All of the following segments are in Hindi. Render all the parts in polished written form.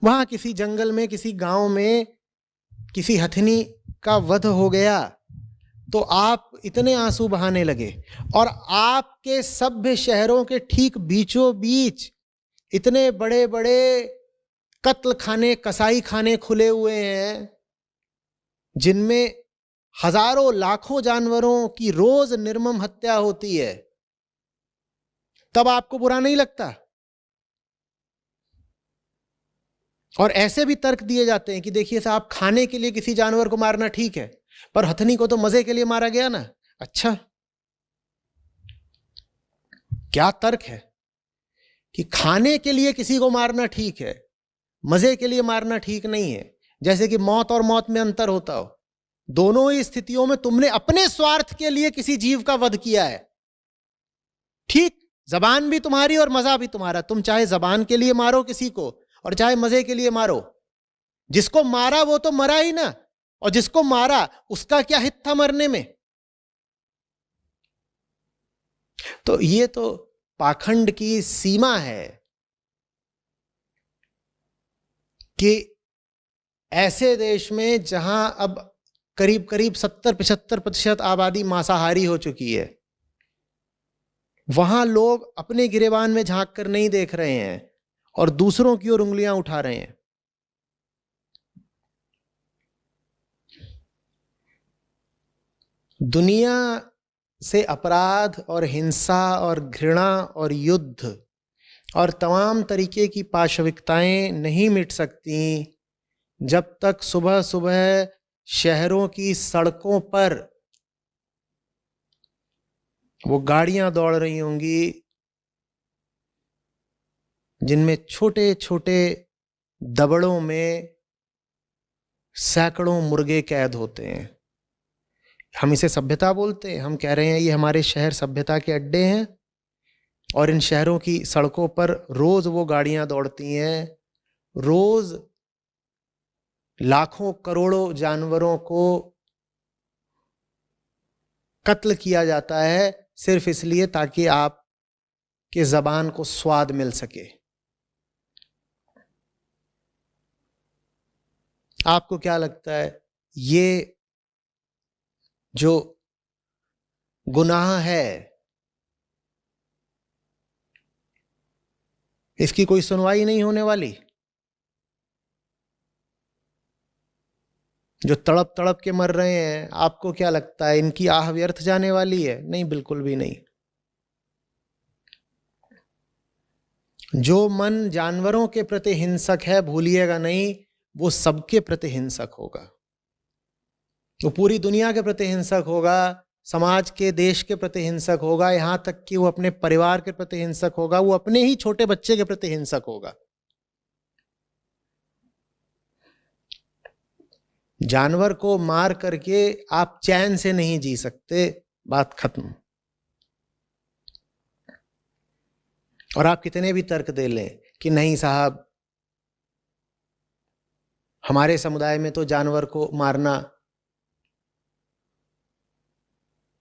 वहां किसी जंगल में, किसी गांव में किसी हथिनी का वध हो गया तो आप इतने आंसू बहाने लगे, और आपके सभ्य शहरों के ठीक बीचों बीच इतने बड़े बड़े कत्ल खाने, कसाई खाने खुले हुए हैं जिनमें हजारों लाखों जानवरों की रोज निर्मम हत्या होती है, तब आपको बुरा नहीं लगता? और ऐसे भी तर्क दिए जाते हैं कि देखिए साहब, खाने के लिए किसी जानवर को मारना ठीक है, पर हथनी को तो मजे के लिए मारा गया ना। अच्छा, क्या तर्क है कि खाने के लिए किसी को मारना ठीक है, मजे के लिए मारना ठीक नहीं है? जैसे कि मौत और मौत में अंतर होता हो। दोनों ही स्थितियों में तुमने अपने स्वार्थ के लिए किसी जीव का वध किया है। ठीक, जबान भी तुम्हारी और मजा भी तुम्हारा। तुम चाहे जबान के लिए मारो किसी को और चाहे मजे के लिए मारो, जिसको मारा वो तो मरा ही ना, और जिसको मारा उसका क्या हित था मरने में? तो ये तो पाखंड की सीमा है कि ऐसे देश में जहां अब करीब करीब 70-75% आबादी मांसाहारी हो चुकी है, वहां लोग अपने गिरेबान में झांक कर नहीं देख रहे हैं और दूसरों की ओर उंगलियां उठा रहे हैं। दुनिया से अपराध और हिंसा और घृणा और युद्ध और तमाम तरीके की पाशविकताएं नहीं मिट सकती जब तक सुबह सुबह शहरों की सड़कों पर वो गाड़ियां दौड़ रही होंगी जिनमें छोटे छोटे दबड़ों में सैकड़ों मुर्गे कैद होते हैं। हम इसे सभ्यता बोलते हैं। हम कह रहे हैं ये हमारे शहर सभ्यता के अड्डे हैं, और इन शहरों की सड़कों पर रोज वो गाड़ियां दौड़ती हैं। रोज लाखों करोड़ों जानवरों को कत्ल किया जाता है सिर्फ इसलिए ताकि आप के जबान को स्वाद मिल सके। आपको क्या लगता है, ये जो गुनाह है इसकी कोई सुनवाई नहीं होने वाली? जो तड़प तड़प के मर रहे हैं, आपको क्या लगता है इनकी आह व्यर्थ जाने वाली है? नहीं, बिल्कुल भी नहीं। जो मन जानवरों के प्रति हिंसक है, भूलिएगा नहीं, वो सबके प्रति हिंसक होगा। वो पूरी दुनिया के प्रति हिंसक होगा, समाज के, देश के प्रति हिंसक होगा, यहां तक कि वो अपने परिवार के प्रति हिंसक होगा, वो अपने ही छोटे बच्चे के प्रति हिंसक होगा। जानवर को मार करके आप चैन से नहीं जी सकते, बात खत्म। और आप कितने भी तर्क दे लें कि नहीं साहब, हमारे समुदाय में तो जानवर को मारना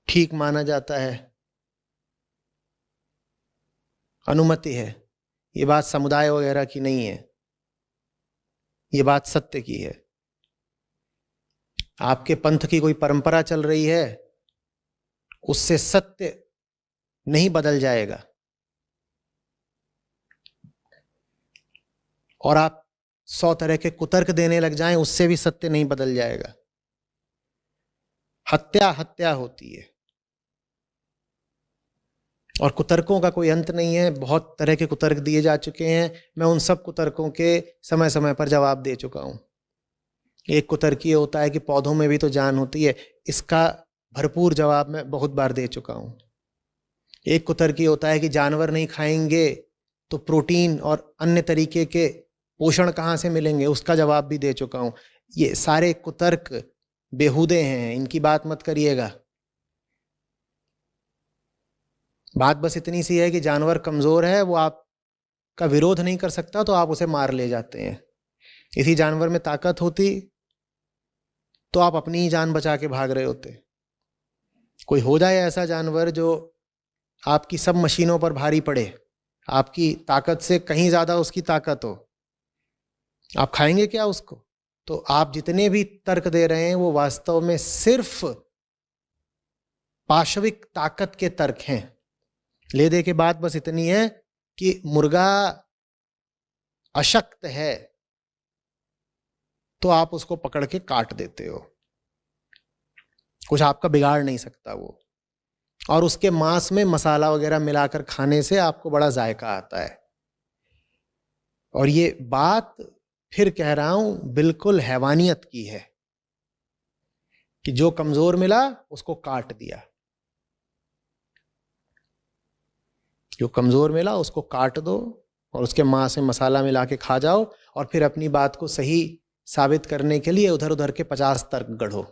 ठीक माना जाता है, अनुमति है, ये बात समुदाय वगैरह की नहीं है, ये बात सत्य की है। आपके पंथ की कोई परंपरा चल रही है, उससे सत्य नहीं बदल जाएगा। और आप 100 तरह के कुतर्क देने लग जाएं, उससे भी सत्य नहीं बदल जाएगा। हत्या हत्या होती है और कुतर्कों का कोई अंत नहीं है। बहुत तरह के कुतर्क दिए जा चुके हैं, मैं उन सब कुतर्कों के समय समय पर जवाब दे चुका हूं। एक कुतर्क ये होता है कि पौधों में भी तो जान होती है, इसका भरपूर जवाब मैं बहुत बार दे चुका हूं। एक कुतर्क ये होता है कि जानवर नहीं खाएंगे तो प्रोटीन और अन्य तरीके के पोषण कहाँ से मिलेंगे, उसका जवाब भी दे चुका हूं। ये सारे कुतर्क बेहुदे हैं, इनकी बात मत करिएगा। बात बस इतनी सी है कि जानवर कमजोर है, वो आपका विरोध नहीं कर सकता तो आप उसे मार ले जाते हैं। इसी जानवर में ताकत होती तो आप अपनी ही जान बचा के भाग रहे होते। कोई हो जाए ऐसा जानवर जो आपकी सब मशीनों पर भारी पड़े, आपकी ताकत से कहीं ज्यादा उसकी ताकत हो, आप खाएंगे क्या उसको? तो आप जितने भी तर्क दे रहे हैं वो वास्तव में सिर्फ पाशविक ताकत के तर्क हैं। ले दे के बात बस इतनी है कि मुर्गा अशक्त है तो आप उसको पकड़ के काट देते हो, कुछ आपका बिगाड़ नहीं सकता वो, और उसके मांस में मसाला वगैरह मिलाकर खाने से आपको बड़ा जायका आता है। और ये बात फिर कह रहा हूं बिल्कुल हैवानियत की है कि जो कमजोर मिला उसको काट दिया, जो कमजोर मिला उसको काट दो और उसके मांस में मसाला मिला के खा जाओ, और फिर अपनी बात को सही साबित करने के लिए उधर उधर के 50 तर्क गढ़ो।